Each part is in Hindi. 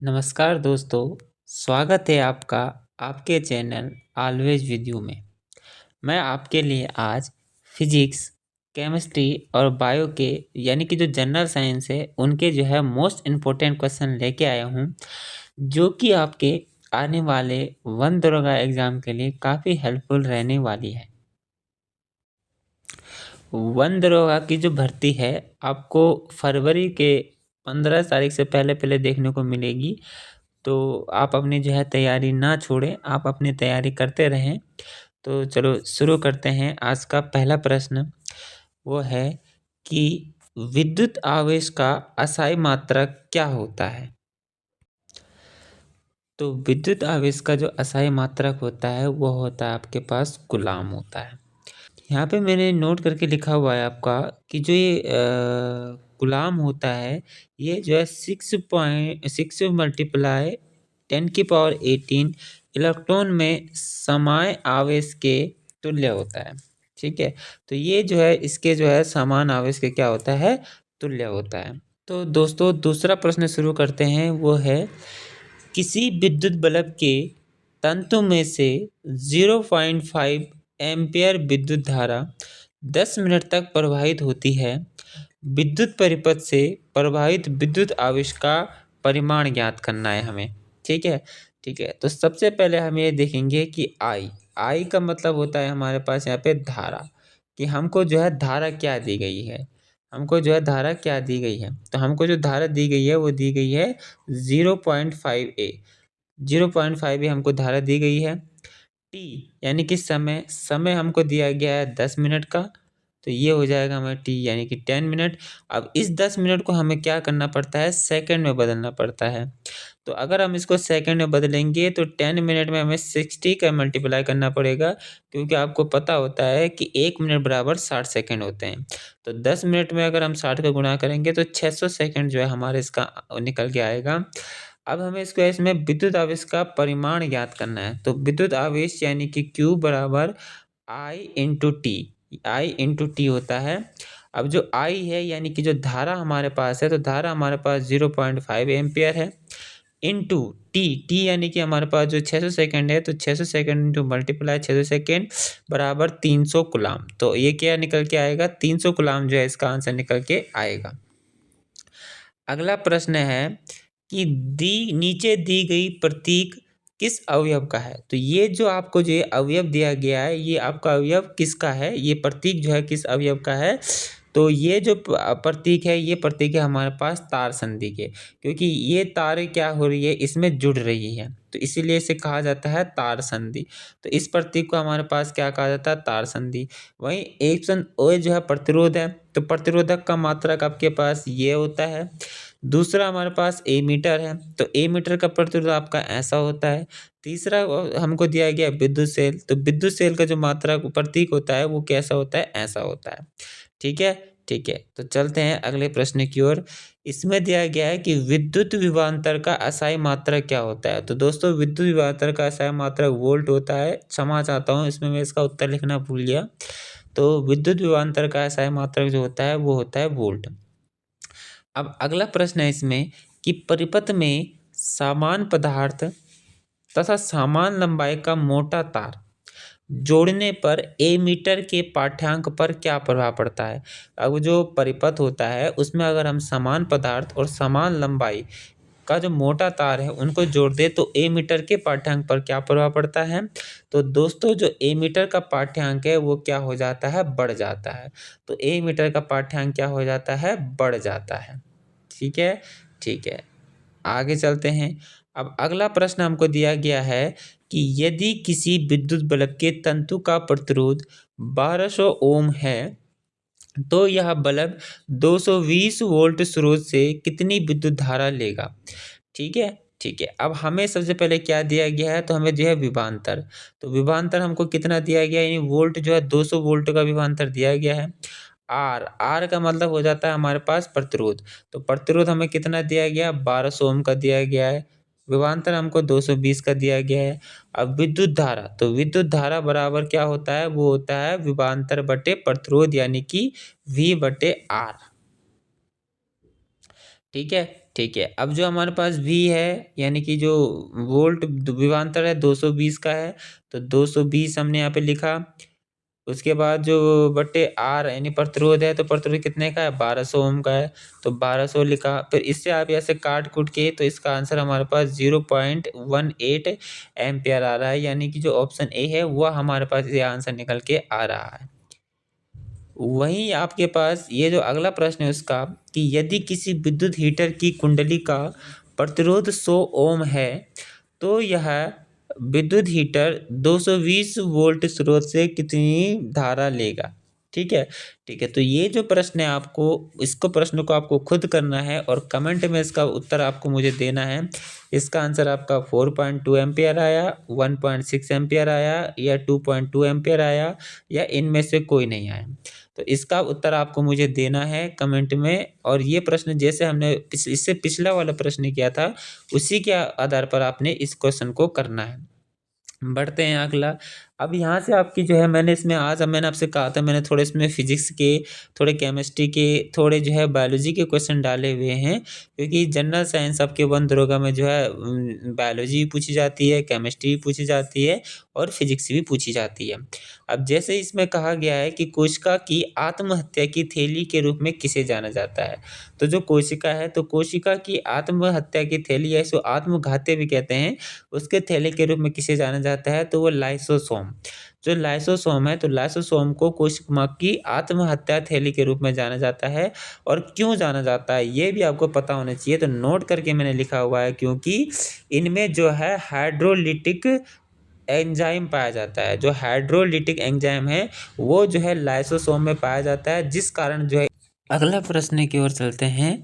नमस्कार दोस्तों, स्वागत है आपका आपके चैनल ऑलवेज विद यू में। मैं आपके लिए आज फिजिक्स, केमिस्ट्री और बायो के यानी कि जो जनरल साइंस है उनके जो है मोस्ट इम्पोर्टेंट क्वेश्चन लेके आया हूँ, जो कि आपके आने वाले वन दरोगा एग्ज़ाम के लिए काफ़ी हेल्पफुल रहने वाली है। वन दरोगा की जो भर्ती है आपको फरवरी के 15 तारीख से पहले देखने को मिलेगी। तो आप अपनी जो है तैयारी ना छोड़ें, आप अपनी तैयारी करते रहें। तो चलो शुरू करते हैं। आज का पहला प्रश्न वो है कि विद्युत आवेश का असाई मात्रक क्या होता है? तो विद्युत आवेश का जो असाई मात्रक होता है वो होता है आपके पास कूलाम होता है। यहाँ पे मैंने नोट करके लिखा हुआ है आपका कि जो ये कूलाम होता है, ये जो है 6 मल्टीप्लाई 10⁻18 इलेक्ट्रॉन में समान आवेश के तुल्य होता है। ठीक है, तो ये जो है इसके जो है समान आवेश के क्या होता है, तुल्य होता है। तो दोस्तों दूसरा प्रश्न शुरू करते हैं, वो है किसी विद्युत बल्ब के तंतु में से 0.5 एम्पियर विद्युत धारा 10 मिनट तक प्रवाहित होती है। विद्युत परिपथ से प्रवाहित विद्युत आवेश का परिमाण ज्ञात करना है हमें। ठीक है, ठीक है। तो सबसे पहले हम ये देखेंगे कि आई का मतलब होता है हमारे पास यहाँ पे धारा, कि हमको जो है धारा क्या दी गई है, हमको जो है धारा क्या दी गई है। तो हमको जो धारा दी गई है वो दी गई है 0.5 ए। 0.5 ए हमको धारा दी गई है। टी यानी कि समय हमको दिया गया है 10 मिनट का, तो ये हो जाएगा हमारा टी यानी कि 10 मिनट। अब इस 10 मिनट को हमें क्या करना पड़ता है, सेकंड में बदलना पड़ता है। तो अगर हम इसको सेकंड में बदलेंगे तो 10 मिनट में हमें 60 का मल्टीप्लाई करना पड़ेगा, क्योंकि आपको पता होता है कि 1 मिनट बराबर 60 सेकंड होते हैं। तो 10 मिनट में अगर हम 60 का गुणा करेंगे तो 600 सेकंड जो है हमारे इसका निकल के आएगा। अब हमें इसमें विद्युत आवेश का परिमाण ज्ञात करना है। तो विद्युत आवेश यानी कि Q बराबर I इंटू टी होता है। अब जो I है यानी कि जो धारा हमारे पास है, तो धारा हमारे पास 0.5 एम्पियर है, इंटू टी यानी कि हमारे पास जो 600 सेकंड है, तो 600 सेकंड इंटू मल्टीप्लाई 600 सेकंड बराबर 300 कूलाम। तो ये क्या निकल के आएगा, 300 कूलाम जो है इसका आंसर निकल के आएगा। अगला प्रश्न है कि नीचे दी गई प्रतीक किस अवयव का है? तो ये जो आपको जो अवयव दिया गया है, ये आपका अवयव किसका है, ये प्रतीक जो है किस अवयव का है? तो ये जो प्रतीक है, ये प्रतीक है हमारे पास तार संधि के, क्योंकि ये तारें क्या हो रही है, इसमें जुड़ रही है, तो इसीलिए इसे कहा जाता है तार संधि। तो इस प्रतीक को हमारे पास क्या कहा जाता है, तार संधि। वहीं ऑप्शन ओ जो है प्रतिरोध है, तो प्रतिरोधक का मात्रक आपके पास ये होता है। दूसरा हमारे पास ए मीटर है, तो ए मीटर का प्रतिरोध आपका ऐसा होता है। तीसरा हमको दिया गया विद्युत सेल, तो विद्युत सेल का जो मात्रा प्रतीक होता है वो कैसा होता है, ऐसा होता है। ठीक है, ठीक है। तो चलते हैं अगले प्रश्न की ओर। इसमें दिया गया है कि विद्युत विभवांतर का असाई मात्रक क्या होता है? तो दोस्तों विद्युत विभवांतर का असाई मात्रक वोल्ट होता है। क्षमा चाहता हूँ, इसमें मैं इसका उत्तर लिखना भूल गया। तो विद्युत विभवांतर का असाई मात्रक जो होता है वो होता है वोल्ट। अब अगला प्रश्न है इसमें कि परिपथ में समान पदार्थ तथा समान लंबाई का मोटा तार जोड़ने पर ए मीटर के पाठ्यांक पर क्या प्रभाव पड़ता है? अब जो परिपथ होता है उसमें अगर हम समान पदार्थ और समान लंबाई का जो मोटा तार है उनको जोड़ दे तो ए मीटर के पाठ्यांक पर क्या प्रभाव पड़ता है? तो दोस्तों जो ए मीटर का पाठ्यांक है वो क्या हो जाता है, बढ़ जाता है। तो ए मीटर का पाठ्यांक क्या हो जाता है, बढ़ जाता है। ठीक है, ठीक है। आगे चलते हैं। अब अगला प्रश्न हमको दिया गया है कि यदि किसी विद्युत बल्ब के तंतु का प्रतिरोध 1200 ओम है, तो यह बल्ब 220 वोल्ट स्रोत से कितनी विद्युत धारा लेगा? ठीक है, ठीक है। अब हमें सबसे पहले क्या दिया गया है, तो हमें जो है विभवांतर। तो विभवांतर हमको कितना दिया गया है, यानी वोल्ट जो है 200 वोल्ट का विभवांतर दिया गया है। आर का मतलब हो जाता है हमारे पास प्रतिरोध। तो प्रतिरोध हमें कितना दिया गया, 1200 ओम का दिया गया है। विभवांतर हमको 220 का दिया गया है। अब विद्युत धारा, तो विद्युत धारा बराबर क्या होता है, वो होता है विभवांतर बटे प्रतिरोध यानी कि V बटे R। ठीक है, ठीक है। अब जो हमारे पास V है यानी कि जो वोल्ट विभवांतर है 220 का है, तो 220 हमने यहाँ पे लिखा। उसके बाद जो बटे R यानी प्रतिरोध है, तो प्रतिरोध कितने का है? 1200 ओम का है, तो 1200 लिखा। फिर इससे आप ऐसे काट-कूट के तो इसका आंसर हमारे पास 0.18 एम्पीयर आ रहा है, यानी कि जो ऑप्शन ए है वह हमारे पास ये आंसर निकल के आ रहा है। वहीं आपके पास ये जो अगला प्रश्न है उसका कि यदि किसी विद्युत हीटर की कुंडली का प्रतिरोध 100 ओम है, तो यह विद्युत हीटर 220 वोल्ट स्रोत से कितनी धारा लेगा? ठीक है? ठीक है, तो ये जो प्रश्न है आपको इसको प्रश्न को आपको खुद करना है और कमेंट में इसका उत्तर आपको मुझे देना है। इसका आंसर आपका 4.2 एम्पीयर आया, 1.6 एम्पीयर आया या 2.2 एम्पीयर आया या इनमें से कोई नहीं आया। तो इसका उत्तर आपको मुझे देना है कमेंट में, और ये प्रश्न जैसे हमने इससे पिछला वाला प्रश्न किया था, उसी के आधार पर आपने इस क्वेश्चन को करना है। बढ़ते हैं अगला। अब यहाँ से आपकी जो है मैंने आपसे कहा था मैंने थोड़े इसमें फिजिक्स के, थोड़े केमिस्ट्री के, थोड़े जो है बायोलॉजी के क्वेश्चन डाले हुए हैं, क्योंकि जनरल साइंस आपके वन दरोगा में जो है बायोलॉजी भी पूछी जाती है, केमिस्ट्री भी पूछी जाती है और फिजिक्स भी पूछी जाती है। अब जैसे इसमें कहा गया है कि कोशिका की आत्महत्या की थैली के रूप में किसे जाना जाता है? तो जो कोशिका है, तो कोशिका की आत्महत्या की थैली या इसको आत्मघाती भी कहते हैं, उसके थैले के रूप में किसे जाना जाता है? तो वो लाइसोसोम। जो लाइसोसोम है, तो लाइसोसोम को कोशिका की आत्महत्या थैली के रूप में जाना जाता है। और क्यों जाना जाता है ये भी आपको पता होना चाहिए, तो नोट करके मैंने लिखा हुआ है, क्योंकि इनमें जो है हाइड्रोलिटिक एंजाइम पाया जाता है। जो हाइड्रोलिटिक एंजाइम है वो जो है लाइसोसोम में पाया जाता है, जिस कारण जो है अगला प्रश्न की ओर चलते हैं।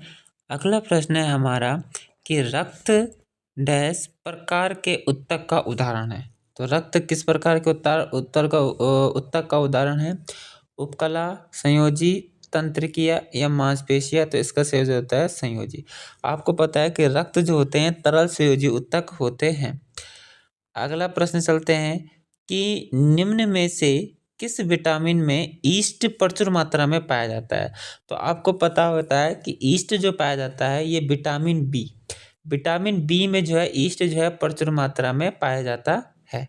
अगला प्रश्न है हमारा कि रक्त डैश प्रकार के उत्तक का उदाहरण है। तो रक्त किस प्रकार के उत्तक का उदाहरण है? उपकला, संयोजी, तंत्रिकीय या मांसपेशिया? तो इसका संयोजी होता है संयोजी। आपको पता है कि रक्त जो होते हैं तरल संयोजी उत्तक होते हैं। अगला प्रश्न चलते हैं कि निम्न में से किस विटामिन में ईस्ट प्रचुर मात्रा में पाया जाता है? तो आपको पता होता है कि ईस्ट जो पाया जाता है ये विटामिन बी, विटामिन बी में जो है ईस्ट जो है प्रचुर मात्रा में पाया जाता है।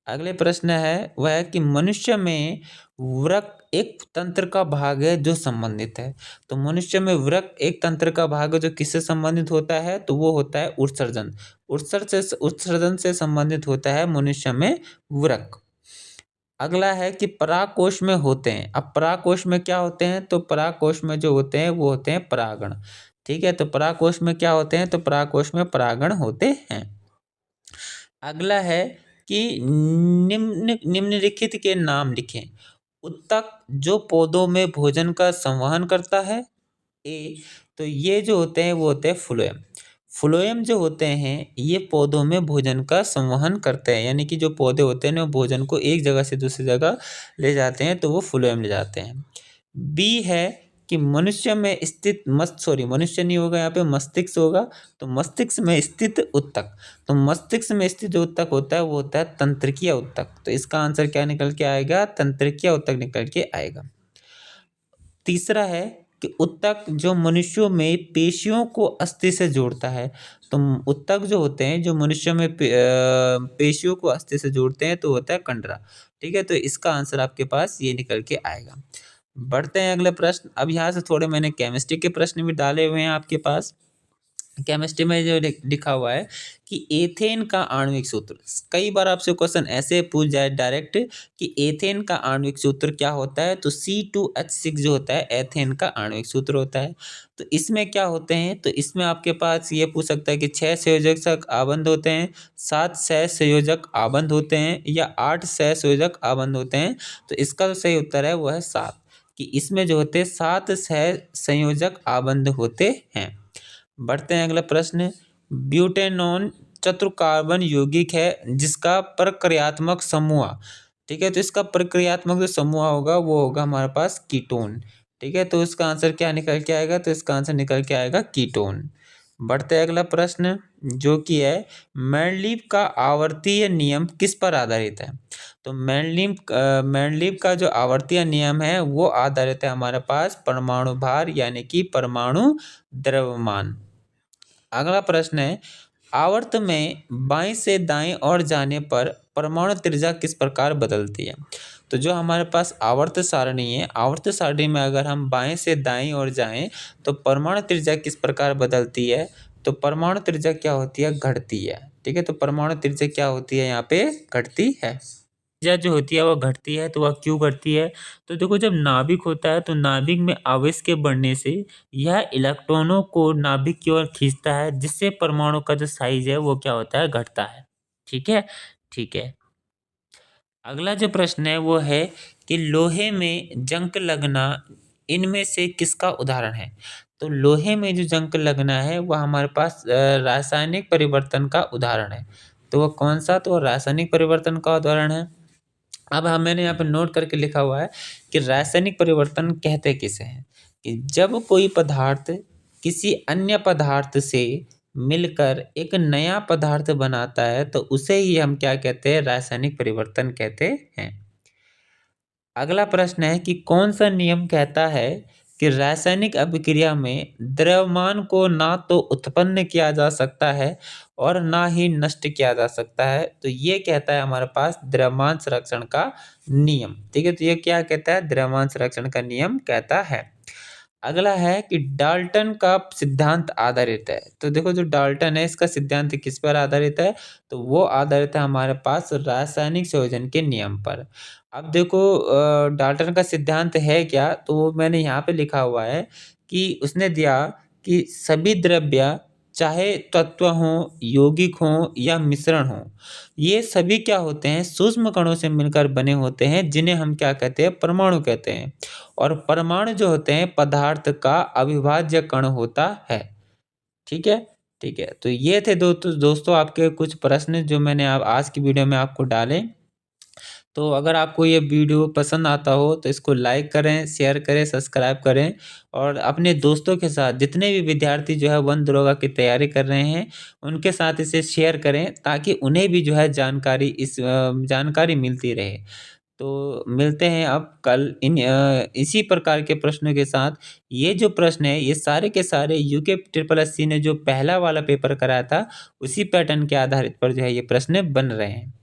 अगले प्रश्न है वह है कि मनुष्य में वृक्क एक तंत्र का भाग है जो संबंधित है। तो मनुष्य में वृक्क एक तंत्र का भाग है जो किससे संबंधित होता है? तो वो होता है उत्सर्जन। उत्सर्जन से संबंधित होता है मनुष्य में वृक्क। अगला है कि परागकोश में होते हैं। अब परागकोश में क्या होते हैं? तो परागकोश में जो होते हैं वो होते हैं परागण। ठीक है, तो परागकोश में क्या होते हैं? तो परागकोश में परागण होते हैं। अगला है कि निम्नलिखित के नाम लिखें। उत्तक जो पौधों में भोजन का संवहन करता है। ए, तो ये जो होते हैं वो होते हैं फ्लोएम। फ्लोएम जो होते हैं ये पौधों में भोजन का संवहन करते हैं, यानी कि जो पौधे होते हैं ना भोजन को एक जगह से दूसरी जगह ले जाते हैं, तो वो फ्लोएम ले जाते हैं। बी है कि मनुष्य में स्थित मनुष्य नहीं होगा, यहाँ पे मस्तिष्क होगा, तो मस्तिष्क में स्थित उत्तक। तो मस्तिष्क में स्थित जो उत्तक होता है वो होता है तंत्रिकीय उत्तक। तो इसका आंसर क्या निकल के आएगा? तंत्रिकीय उत्तक निकल के आएगा। तीसरा है कि उत्तक जो मनुष्यों में पेशियों को अस्थि से जोड़ता है। तो उत्तक जो होते हैं जो मनुष्य में पेशियों को अस्थि से जोड़ते हैं तो होता है कंडरा। ठीक है, तो इसका आंसर आपके पास ये निकल के आएगा। बढ़ते हैं अगले प्रश्न। अब यहाँ से थोड़े मैंने केमिस्ट्री के प्रश्न भी डाले हुए हैं आपके पास। केमिस्ट्री में जो लिखा हुआ है कि एथेन का आणविक सूत्र, कई बार आपसे क्वेश्चन ऐसे पूछ जाए डायरेक्ट कि एथेन का आणविक सूत्र क्या होता है? तो C2H6 जो होता है एथेन का आणविक सूत्र होता है। तो इसमें क्या होते हैं? तो इसमें आपके पास ये पूछ सकता है कि 6 संयोजक आबंध होते हैं, 7 सहसंयोजक आबंध होते हैं या 8 सहसंयोजक आबंध होते हैं। तो इसका जो सही उत्तर है वो है 7, कि इसमें जो होते हैं 7 सहसंयोजक आबंध होते हैं। बढ़ते हैं अगला प्रश्न। ब्यूटेनॉन चतुर्कार्बन यौगिक है जिसका प्रक्रियात्मक समूह, ठीक है, तो इसका प्रक्रियात्मक जो समूह होगा वो होगा हमारे पास कीटोन। ठीक है, तो इसका आंसर क्या निकल के आएगा? तो इसका आंसर निकल के आएगा कीटोन। बढ़ते हैं अगला प्रश्न। जो कि है मेंडलीव का आवर्तीय नियम किस पर आधारित है। तो मेंडलीव का जो आवर्तीय नियम है वो आधारित है हमारे पास परमाणु भार यानी कि परमाणु द्रव्यमान। अगला प्रश्न है, आवर्त में बाएं से दाएं ओर जाने पर परमाणु त्रिज्या किस प्रकार बदलती है। तो जो हमारे पास आवर्त सारणी है, आवर्त सारणी में अगर हम बाएं से दाएं ओर जाएं तो परमाणु त्रिज्या किस प्रकार बदलती है। तो परमाणु त्रिज्या क्या होती है, घटती है। ठीक है, तो परमाणु त्रिज्या क्या होती है, यहाँ पे घटती है। त्रिज्या जो होती है वो घटती है, तो वह क्यों घटती है। तो देखो, जब नाभिक होता है तो नाभिक में आवेश के बढ़ने से यह इलेक्ट्रॉनों को नाभिक की ओर खींचता है, जिससे परमाणु का जो साइज है वो क्या होता है, घटता है। ठीक है, ठीक है। अगला जो प्रश्न है वो है कि लोहे में जंग लगना इनमें से किसका उदाहरण है। तो लोहे में जो जंग लगना है वह हमारे पास रासायनिक परिवर्तन का उदाहरण है। तो वह कौन सा, तो रासायनिक परिवर्तन का उदाहरण है। अब मैंने यहाँ पे नोट करके लिखा हुआ है कि रासायनिक परिवर्तन कहते किसे हैं, कि जब कोई पदार्थ किसी अन्य पदार्थ से मिलकर एक नया पदार्थ बनाता है तो उसे ही हम क्या कहते हैं, रासायनिक परिवर्तन कहते हैं। अगला प्रश्न है कि कौन सा नियम कहता है कि रासायनिक अभिक्रिया में द्रव्यमान को ना तो उत्पन्न किया जा सकता है और ना ही नष्ट किया जा सकता है। तो ये कहता है हमारे पास द्रव्यमान संरक्षण का नियम। ठीक है, तो ये क्या कहता है, द्रव्यमान संरक्षण का नियम कहता है। अगला है कि डाल्टन का सिद्धांत आधारित है। तो देखो, जो डाल्टन है इसका सिद्धांत किस पर आधारित है, तो वो आधारित है हमारे पास रासायनिक संयोजन के नियम पर। अब देखो, डाल्टन का सिद्धांत है क्या, तो वो मैंने यहाँ पे लिखा हुआ है कि उसने दिया कि सभी द्रव्य चाहे तत्व हों, यौगिक हों या मिश्रण हों, ये सभी क्या होते हैं, सूक्ष्म कणों से मिलकर बने होते हैं, जिन्हें हम क्या कहते हैं, परमाणु कहते हैं। और परमाणु जो होते हैं पदार्थ का अविभाज्य कण होता है। ठीक है, ठीक है। तो ये थे दोस्तों आपके कुछ प्रश्न जो मैंने आज की वीडियो में आपको डाले। तो अगर आपको ये वीडियो पसंद आता हो तो इसको लाइक करें, शेयर करें, सब्सक्राइब करें और अपने दोस्तों के साथ, जितने भी विद्यार्थी जो है वन दरोगा की तैयारी कर रहे हैं उनके साथ इसे शेयर करें, ताकि उन्हें भी जो है जानकारी मिलती रहे। तो मिलते हैं अब कल इसी प्रकार के प्रश्नों के साथ। ये जो प्रश्न है ये सारे के सारे यूके ट्रिपल एससी ने जो पहला वाला पेपर कराया था उसी पैटर्न के आधारित पर जो है ये प्रश्न बन रहे हैं।